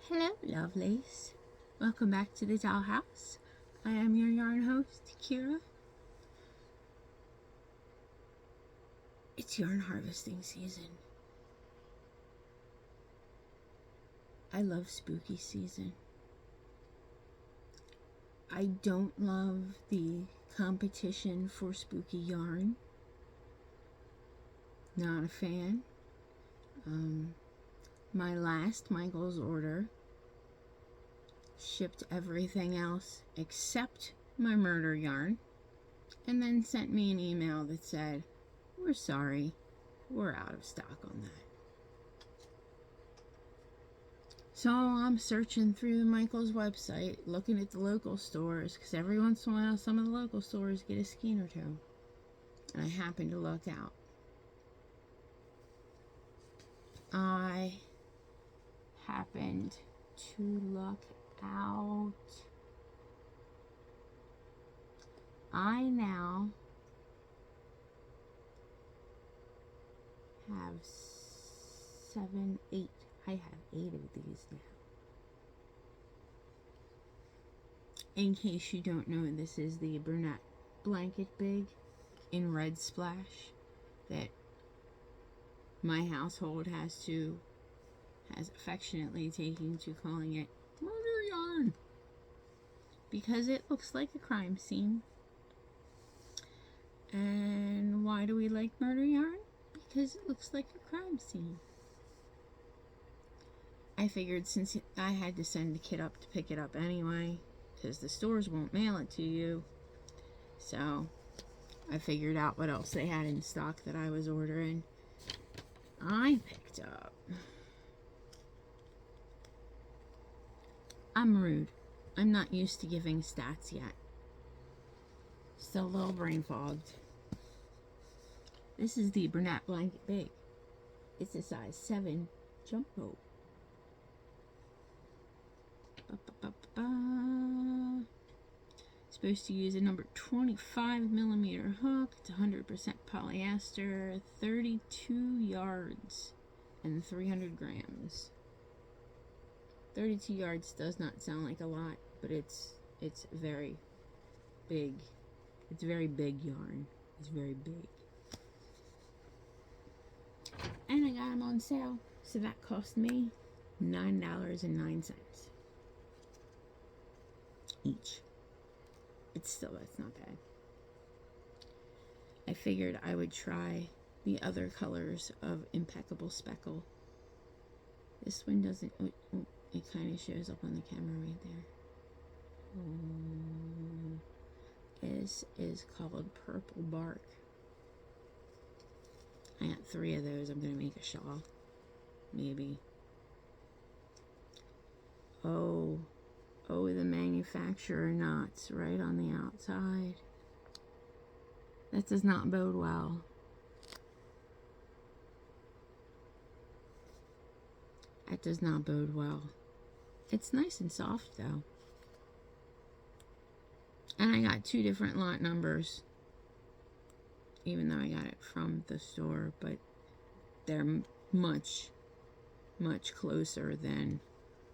Hello, lovelies. Welcome back to the dollhouse. I am your yarn host, Kira. It's yarn harvesting season. I love spooky season. I don't love the competition for spooky yarn. Not a fan. My last Michael's order shipped everything else except my murder yarn, and then sent me an email that said, "We're sorry, we're out of stock on that." So I'm searching through the Michael's website, looking at the local stores, because every once in a while some of the local stores get a skein or two, and I happened to look out. I happened to look out. I now have 8. I have 8 of these now. In case you don't know, this is the brunette blanket big in red splash that my household has affectionately taken to calling it murder yarn, because it looks like a crime scene. And why do we like murder yarn? Because it looks like a crime scene. I figured since I had to send the kid up to pick it up anyway, because the stores won't mail it to you, so I figured out what else they had in stock that I was ordering. I picked up. I'm rude. I'm not used to giving stats yet. Still a little brain fogged. This is the brunette blanket big. It's a size 7 jumbo. Supposed to use a number 25mm hook. It's 100% polyester, 32 yards, and 300 grams. 32 yards does not sound like a lot, but it's very big. It's very big yarn. It's very big. And I got them on sale, so that cost me $9.09 each. But still, that's not bad. I figured I would try the other colors of Impeccable Speckle. This one doesn't, it kind of shows up on the camera right there. This is called Purple Bark. I got 3 of those. I'm going to make a shawl. Maybe. Oh, the manufacturer knots right on the outside. That does not bode well. That does not bode well. It's nice and soft though. And I got 2 different lot numbers, even though I got it from the store, but they're much, much closer than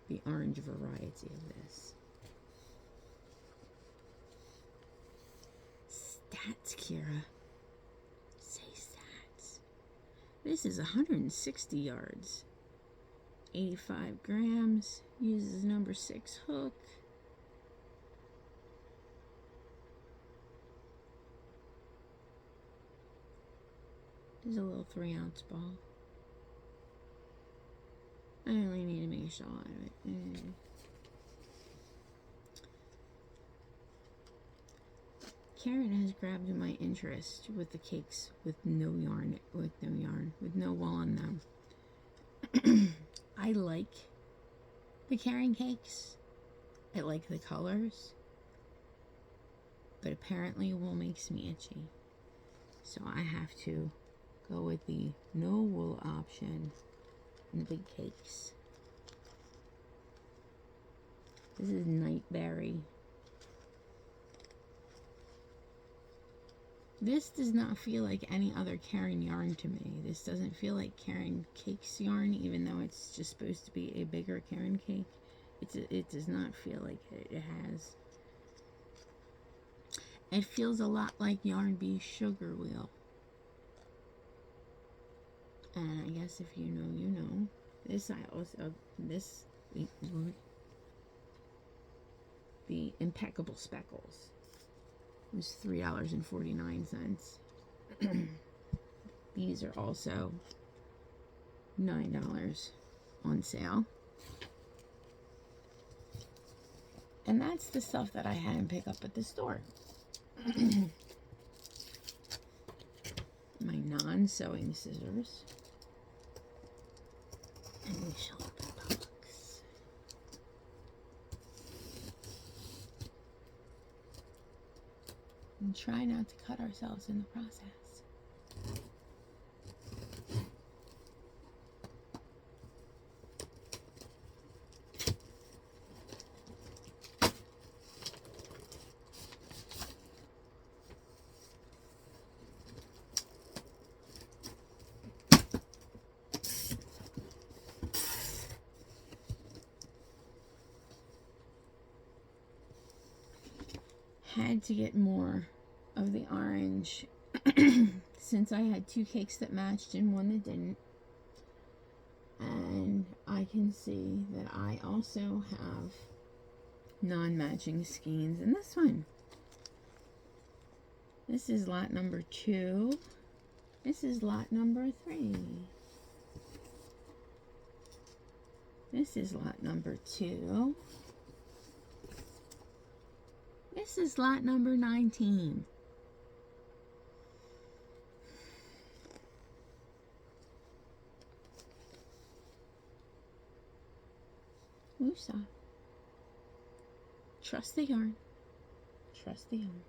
the orange variety of this. Stats, Kira. Say stats. This is 160 yards. 85 grams. Uses number 6 hook. There's a little 3-ounce ball. I only need to make a shawl out of it. Karen has grabbed my interest with the cakes with no wool on them. I like the Karen cakes. I like the colors. But apparently wool makes me itchy. So I have to go with the no wool option in the big cakes. This is Nightberry. This does not feel like any other Caring yarn to me. This doesn't feel like Caring Cakes yarn, even though it's just supposed to be a bigger Caring Cake. It does not feel like it has. It feels a lot like Yarn Bee Sugar Wheel. And I guess if you know, you know. This the Impeccable Speckles was $3.49. These are also $9 on sale. And that's the stuff that I had to pick up at the store. My non-sewing scissors. And we shall open the box. And try not to cut ourselves in the process. Had to get more of the orange since I had 2 cakes that matched and 1 that didn't. And I can see that I also have non-matching skeins in this one. This is lot number 2. This is lot number 3. This is lot number 2. This is lot number 19. Woosah. Trust the yarn. Trust the yarn.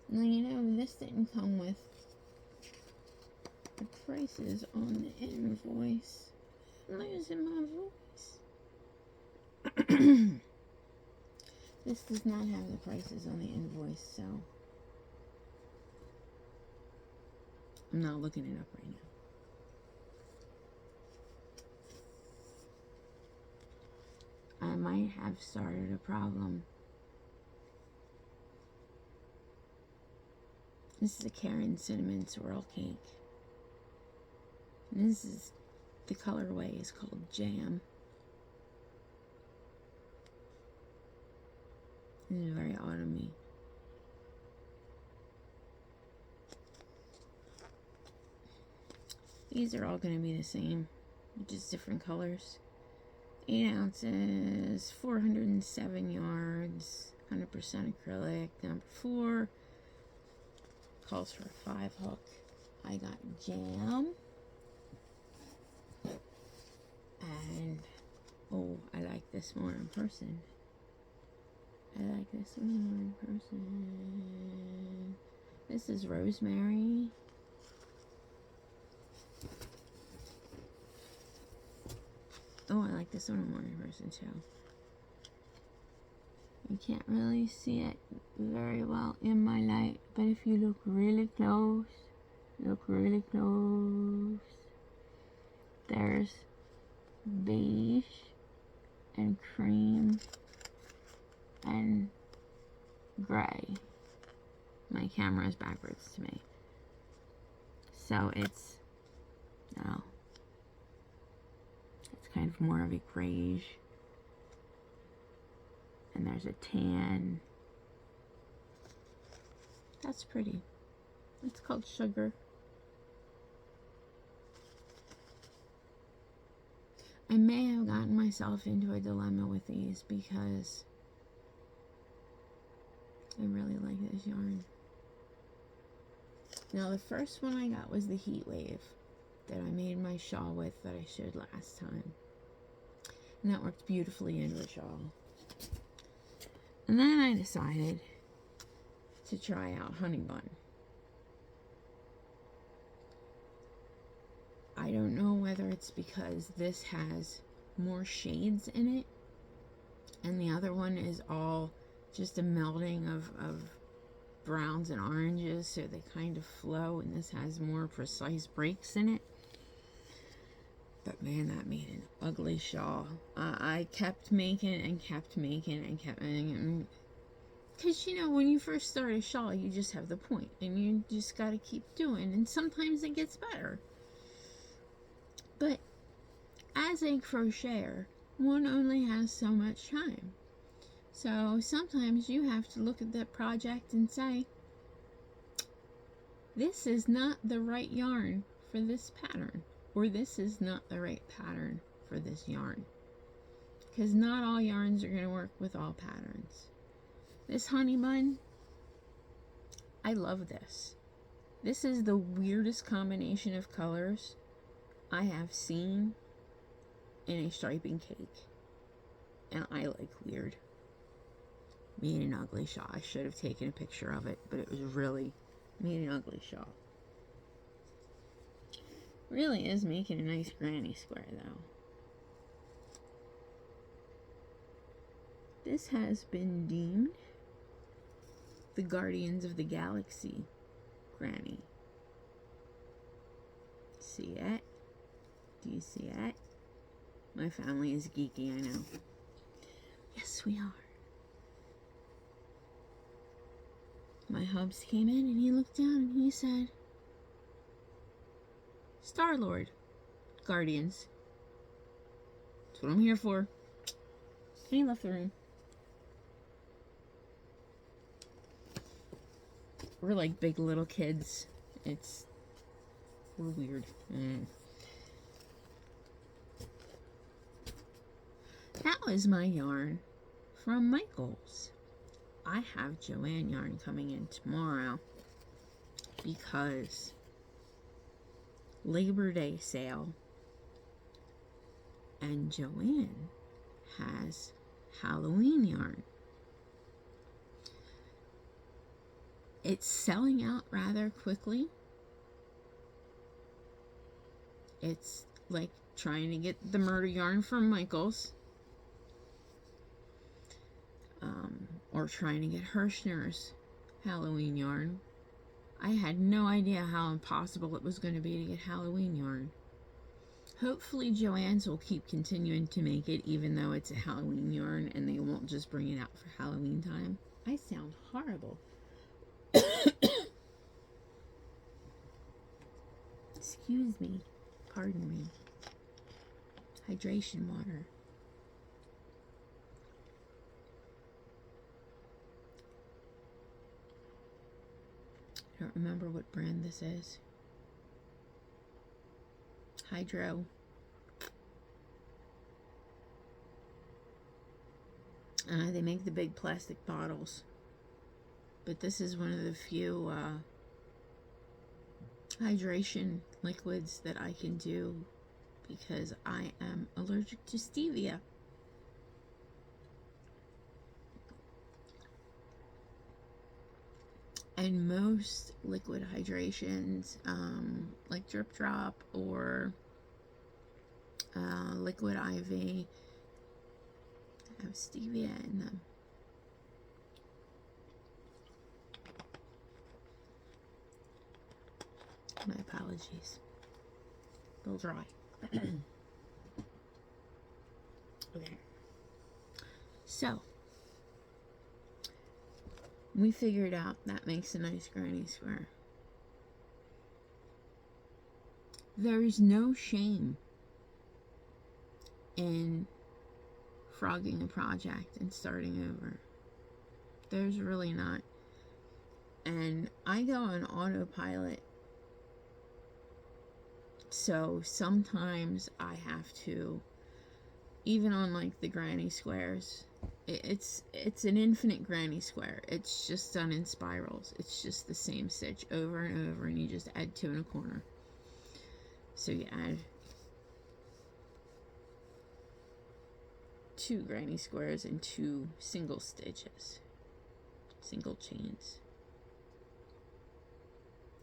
Now, you know, this didn't come with the prices on the invoice. I'm losing my voice. This does not have the prices on the invoice, so I'm not looking it up right now. I might have started a problem. This is a Karen Cinnamon Swirl Cake. And this is, the colorway is called Jam. This is very autumny. These are all going to be the same, just different colors. 8 ounces, 407 yards, 100% acrylic. Number 4 calls for a 5 hook. I got Jam. And, oh, I like this more in person. I like this one more in person. This is Rosemary. Oh, I like this one more in person too. You can't really see it very well in my light, but if you look really close, there's beige and cream and gray. My camera is backwards to me, so it's kind of more of a grayish, and there's a tan. That's pretty. It's called Sugar. I may have gotten myself into a dilemma with these because I really like this yarn. Now, the first one I got was the Heat Wave that I made my shawl with that I showed last time. And that worked beautifully into a shawl. And then I decided to try out Honey Bun. I don't know whether it's because this has more shades in it and the other one is all just a melding of browns and oranges, so they kind of flow, and this has more precise breaks in it. But man, that made an ugly shawl. I kept making and kept making and kept making. Because, you know, when you first start a shawl, you just have the point, and you just got to keep doing, and sometimes it gets better. But as a crocheter, one only has so much time. So sometimes you have to look at that project and say, this is not the right yarn for this pattern, or this is not the right pattern for this yarn. Because not all yarns are going to work with all patterns. This honey bun, I love this. This is the weirdest combination of colors I have seen in a striping cake. And I like weird. Made an ugly shawl. I should have taken a picture of it, but it was really made an ugly shawl. Really is making a nice granny square though. This has been deemed the Guardians of the Galaxy granny. See it? Do you see it? My family is geeky, I know. Yes, we are. My hubs came in and he looked down and he said, Star-Lord, Guardians. That's what I'm here for. And he left the room. We're like big little kids. We're weird. That was my yarn from Michael's. I have Joanne yarn coming in tomorrow because Labor Day sale, and Joanne has Halloween yarn. It's selling out rather quickly. It's like trying to get the murder yarn from Michael's. Or trying to get Hirschner's Halloween yarn. I had no idea how impossible it was going to be to get Halloween yarn. Hopefully Joann's will keep continuing to make it even though it's a Halloween yarn and they won't just bring it out for Halloween time. I sound horrible. Excuse me. Pardon me. Hydration water. I don't remember what brand this is. Hydro. They make the big plastic bottles. But this is one of the few hydration liquids that I can do because I am allergic to stevia. And most liquid hydrations, like Drip Drop or Liquid IV, have stevia in them. My apologies. A little dry. Okay. So, we figured out that makes a nice granny square. There is no shame in frogging a project and starting over. There's really not. And I go on autopilot. So sometimes I have to, even on like the granny squares, it's an infinite granny square. It's just done in spirals. It's just the same stitch over and over, and you just add 2 in a corner. So you add 2 granny squares and 2 single stitches, single chains,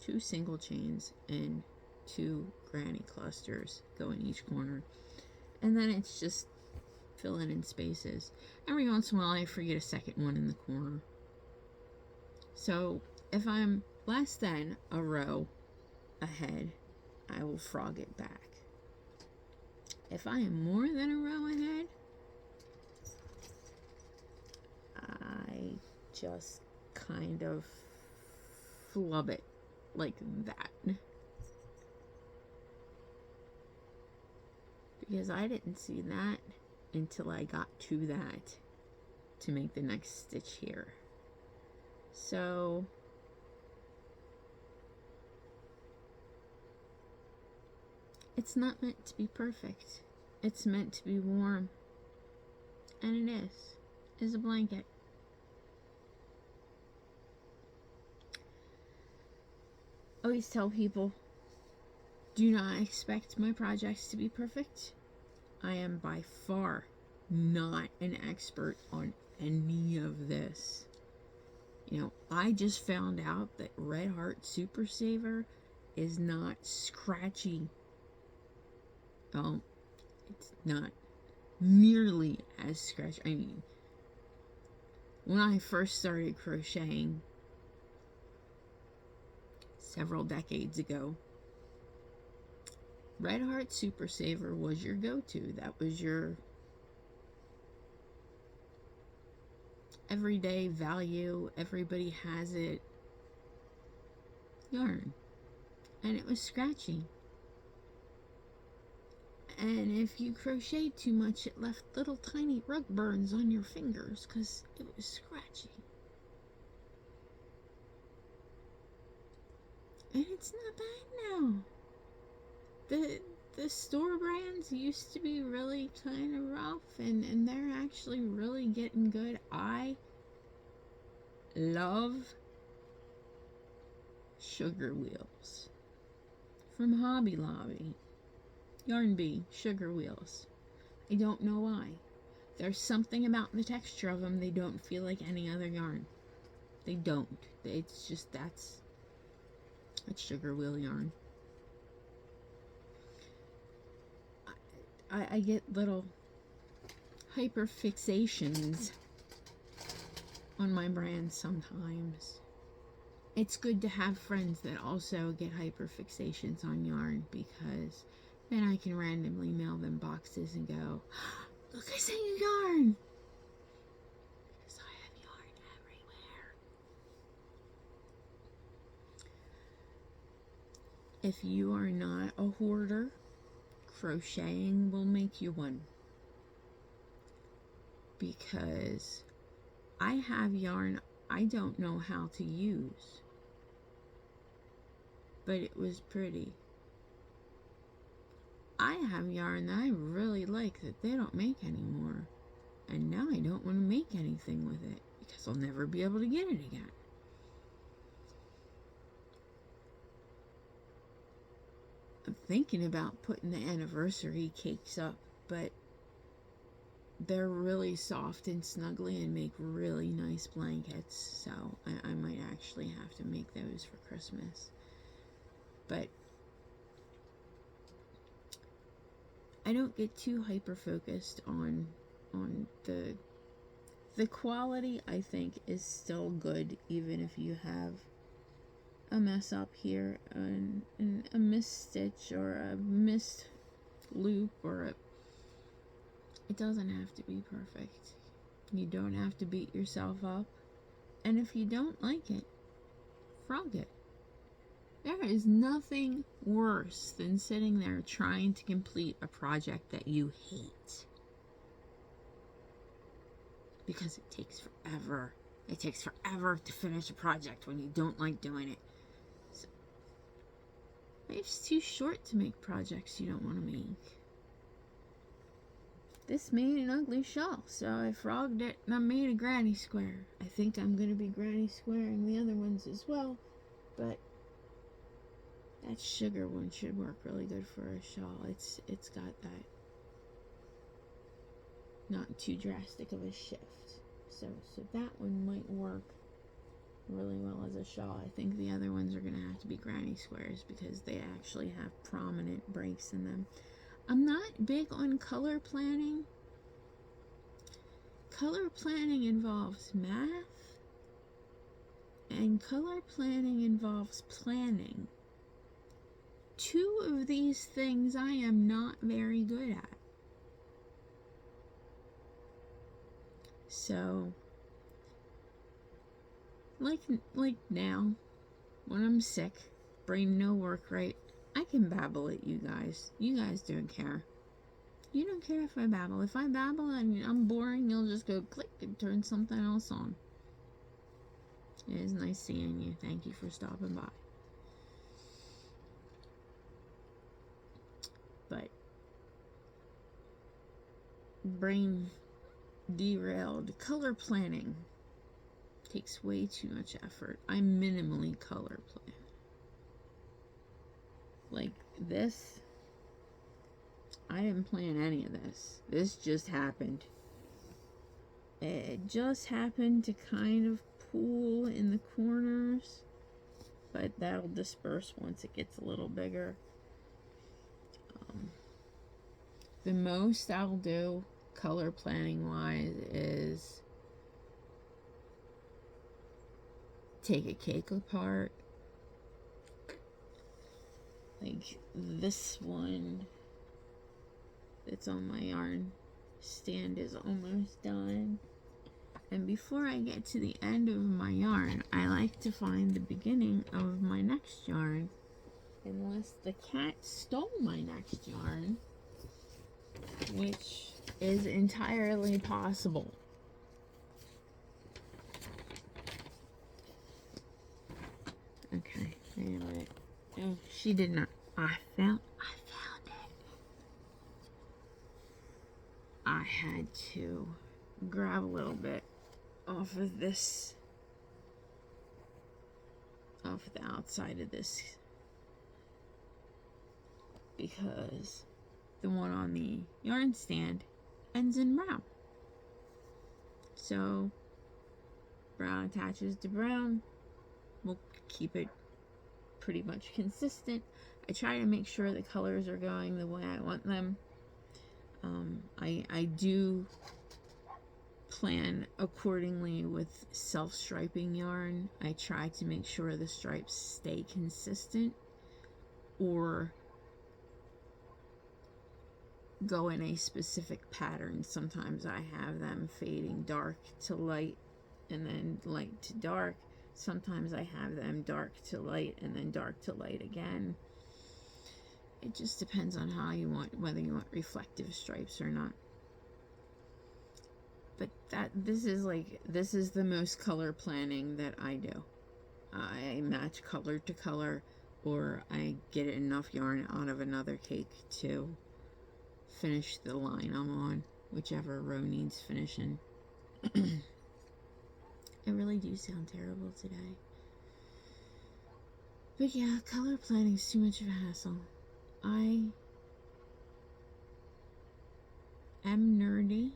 2 single chains and 2 granny clusters go in each corner, and then it's just fill in spaces. Every once in a while I forget a second one in the corner. So if I'm less than a row ahead, I will frog it back. If I am more than a row ahead, I just kind of flub it like that. Because I didn't see that until I got to that to make the next stitch here. So it's not meant to be perfect. It's meant to be warm. And it is. It's a blanket. I always tell people, do not expect my projects to be perfect. I am by far not an expert on any of this. You know, I just found out that Red Heart Super Saver is not scratchy. Well, it's not nearly as scratchy. I mean, when I first started crocheting several decades ago, Red Heart Super Saver was your go-to. That was your everyday value, everybody has it yarn. And it was scratchy. And if you crocheted too much, it left little tiny rug burns on your fingers because it was scratchy. And it's not bad now. The store brands used to be really kind of rough, and they're actually really getting good. I love Sugar Wheels from Hobby Lobby. Yarn Bee Sugar Wheels. I don't know why. There's something about the texture of them, they don't feel like any other yarn. They don't. It's just, that's sugar wheel yarn. I get little hyper fixations on my brand sometimes. It's good to have friends that also get hyper fixations on yarn, because then I can randomly mail them boxes and go, look, I sent you yarn! Because I have yarn everywhere. If you are not a hoarder, crocheting will make you one. Because I have yarn I don't know how to use, but it was pretty. I have yarn that I really like that they don't make anymore, and now I don't want to make anything with it because I'll never be able to get it again. I'm thinking about putting the anniversary cakes up, but they're really soft and snuggly and make really nice blankets, so I might actually have to make those for Christmas. But I don't get too hyper focused on the quality. I think is still good, even if you have a mess up here, and a missed stitch or a missed loop, or it doesn't have to be perfect. You don't have to beat yourself up, and if you don't like it, frog it. There is nothing worse than sitting there trying to complete a project that you hate, because it takes forever. It takes forever to finish a project when you don't like doing it. So, life's too short to make projects you don't want to make. This made an ugly shawl, so I frogged it and I made a granny square. I think I'm going to be granny squaring the other ones as well, but that sugar one should work really good for a shawl. It's got that not too drastic of a shift. So that one might work really well as a shawl. I think the other ones are going to have to be granny squares because they actually have prominent breaks in them. I'm not big on color planning, color planning involves math, and color planning involves planning. Two of these things I am not very good at. So, like now, when I'm sick, brain no work right, I can babble at you guys. You guys don't care. You don't care if I babble. If I babble and I'm boring, you'll just go click and turn something else on. It is nice seeing you. Thank you for stopping by. But brain derailed. Color planning takes way too much effort. I minimally color plan. Like this, I didn't plan any of this. This just happened. It just happened to kind of pool in the corners, but that'll disperse once it gets a little bigger. The most I'll do color planning wise is take a cake apart. Like this one that's on my yarn stand is almost done. And before I get to the end of my yarn, I like to find the beginning of my next yarn. Unless the cat stole my next yarn, which is entirely possible. Okay, wait a minute. Oh, she did not. I found it. I had to grab a little bit off of this, off the outside of this, because the one on the yarn stand ends in brown. So brown attaches to brown. We'll keep it pretty much consistent. I try to make sure the colors are going the way I want them. I do plan accordingly with self-striping yarn. I try to make sure the stripes stay consistent or go in a specific pattern. Sometimes I have them fading dark to light and then light to dark. Sometimes I have them dark to light and then dark to light again. It just depends on how you want, whether you want reflective stripes or not. But this is the most color planning that I do. I match color to color, or I get enough yarn out of another cake to finish the line I'm on, whichever row needs finishing. I really do sound terrible today. But yeah, color planning is too much of a hassle. I am nerdy,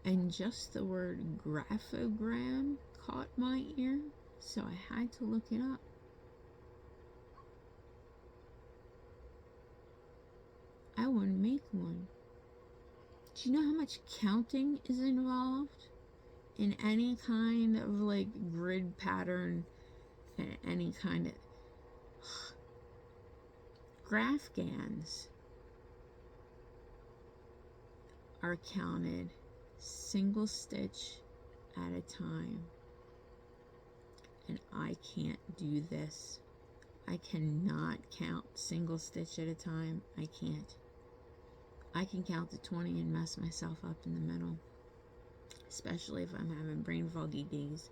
and just the word graphogram caught my ear, so I had to look it up. I want to make one. Do you know how much counting is involved in any kind of like grid pattern and any kind of graphgans are counted single stitch at a time, and I can't do this. I cannot count single stitch at a time. I can't. I can count to 20 and mess myself up in the middle, especially if I'm having brain foggy days.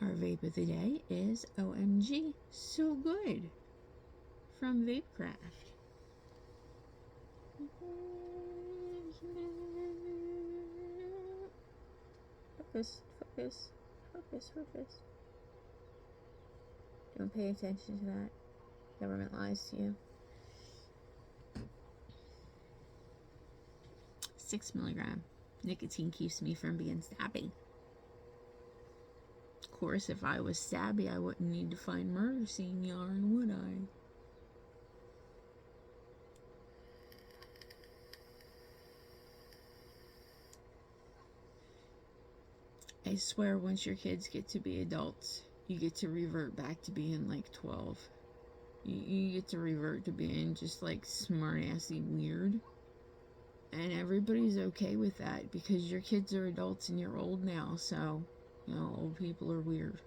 Our vape of the day is OMG So Good from Vapecraft. Focus, focus, focus, focus. Don't pay attention to that. Government lies to you. 6 milligram. Nicotine keeps me from being stabby. course, if I was stabby, I wouldn't need to find murder scene yarn, would I? I swear, once your kids get to be adults, you get to revert back to being like 12. You get to revert to being just like smart-assy weird. And everybody's okay with that because your kids are adults and you're old now, so, you know, old people are weird.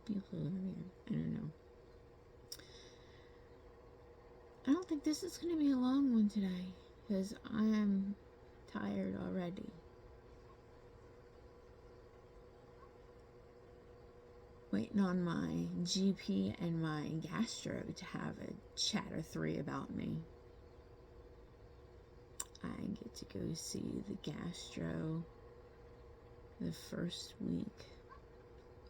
People are weird. I don't know. I don't think this is going to be a long one today because I am tired already. Waiting on my GP and my gastro to have a chat or three about me. I get to go see the gastro the first week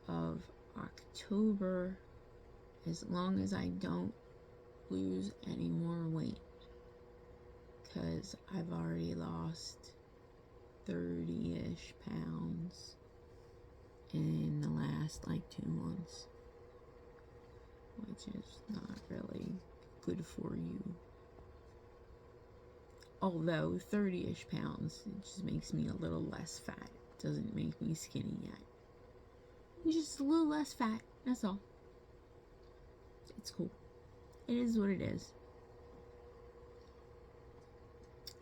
of October, as long as I don't lose any more weight, because I've already lost 30-ish pounds in the last like 2 months, which is not really good for you. Although 30-ish pounds, it just makes me a little less fat. It doesn't make me skinny yet. It's just a little less fat, that's all. It's cool. It is what it is.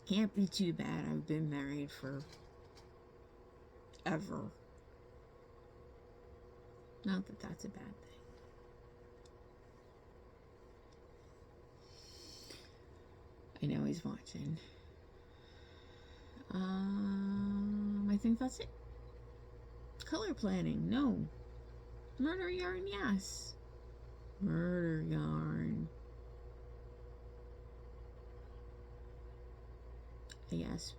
Can't be too bad. I've been married for ever. Not that that's a bad thing. I know he's watching. I think that's it. Color planning, no. Murder yarn, yes. Murder yarn. I guess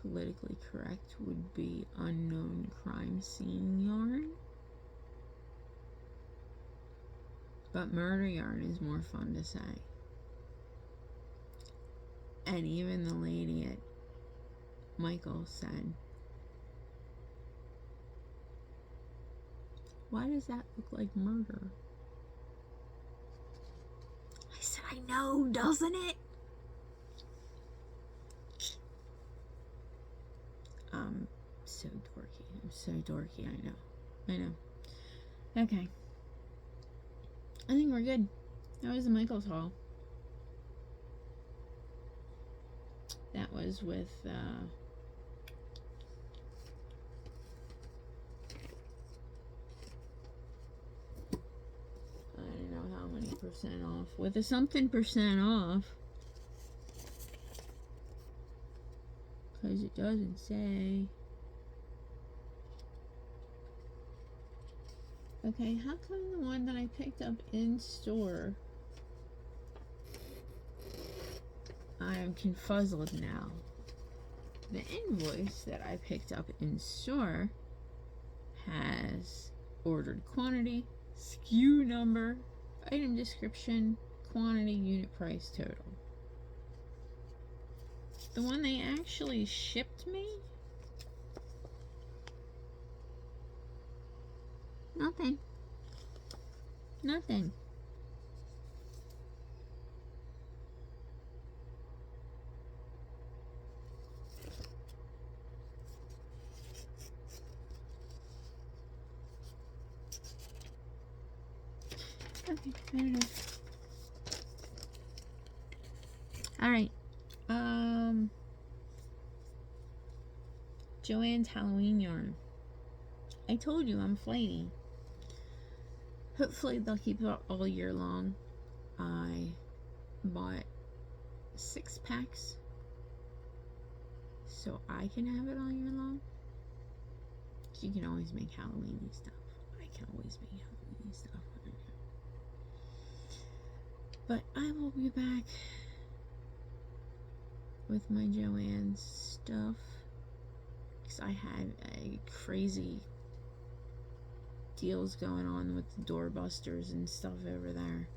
politically correct would be unknown crime scene yarn. But murder yarn is more fun to say. And even the lady at Michael said, "Why does that look like murder?" I said, "I know, doesn't it?" So dorky. I'm so dorky, I know. Okay. I think we're good. That was the Michael's haul. That was with, I don't know how many percent off. With a something percent off. Because it doesn't say. Okay, how come the one that I picked up in store, I am confuzzled now. The invoice that I picked up in store has ordered quantity, SKU number, item description, quantity, unit price, total. The one they actually shipped me? Nothing. Nothing. Okay, I don't know. Alright. Joanne's Halloween yarn. I told you I'm flighty. Hopefully they'll keep it up all year long. I bought 6 packs so I can have it all year long. You can always make Halloween stuff. I can always make Halloween stuff. But I will be back with my Joanne's stuff because I had a crazy deals going on with the doorbusters and stuff over there.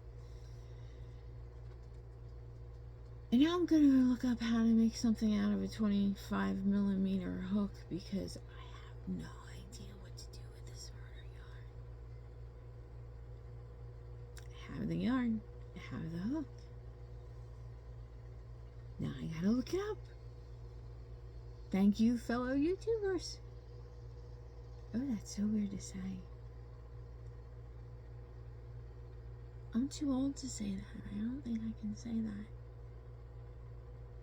And now I'm gonna look up how to make something out of a 25mm hook because I have no idea what to do with this murder yarn. I have the yarn, I have the hook. Now I gotta look it up. Thank you, fellow YouTubers. Oh, that's so weird to say. I'm too old to say that. I don't think I can say that.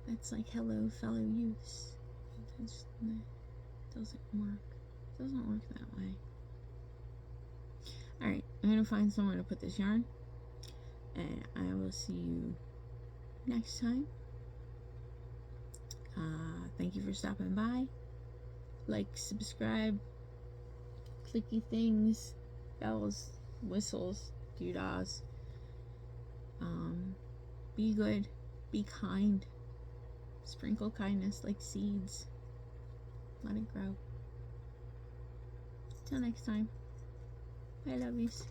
That's like hello, fellow youths. That doesn't work. It doesn't work that way. Alright, I'm gonna find somewhere to put this yarn. And I will see you next time. Thank you for stopping by. Like, subscribe, clicky things, bells, whistles, doodahs. Be good, be kind, sprinkle kindness like seeds. Let it grow. Till next time. Bye, lovies.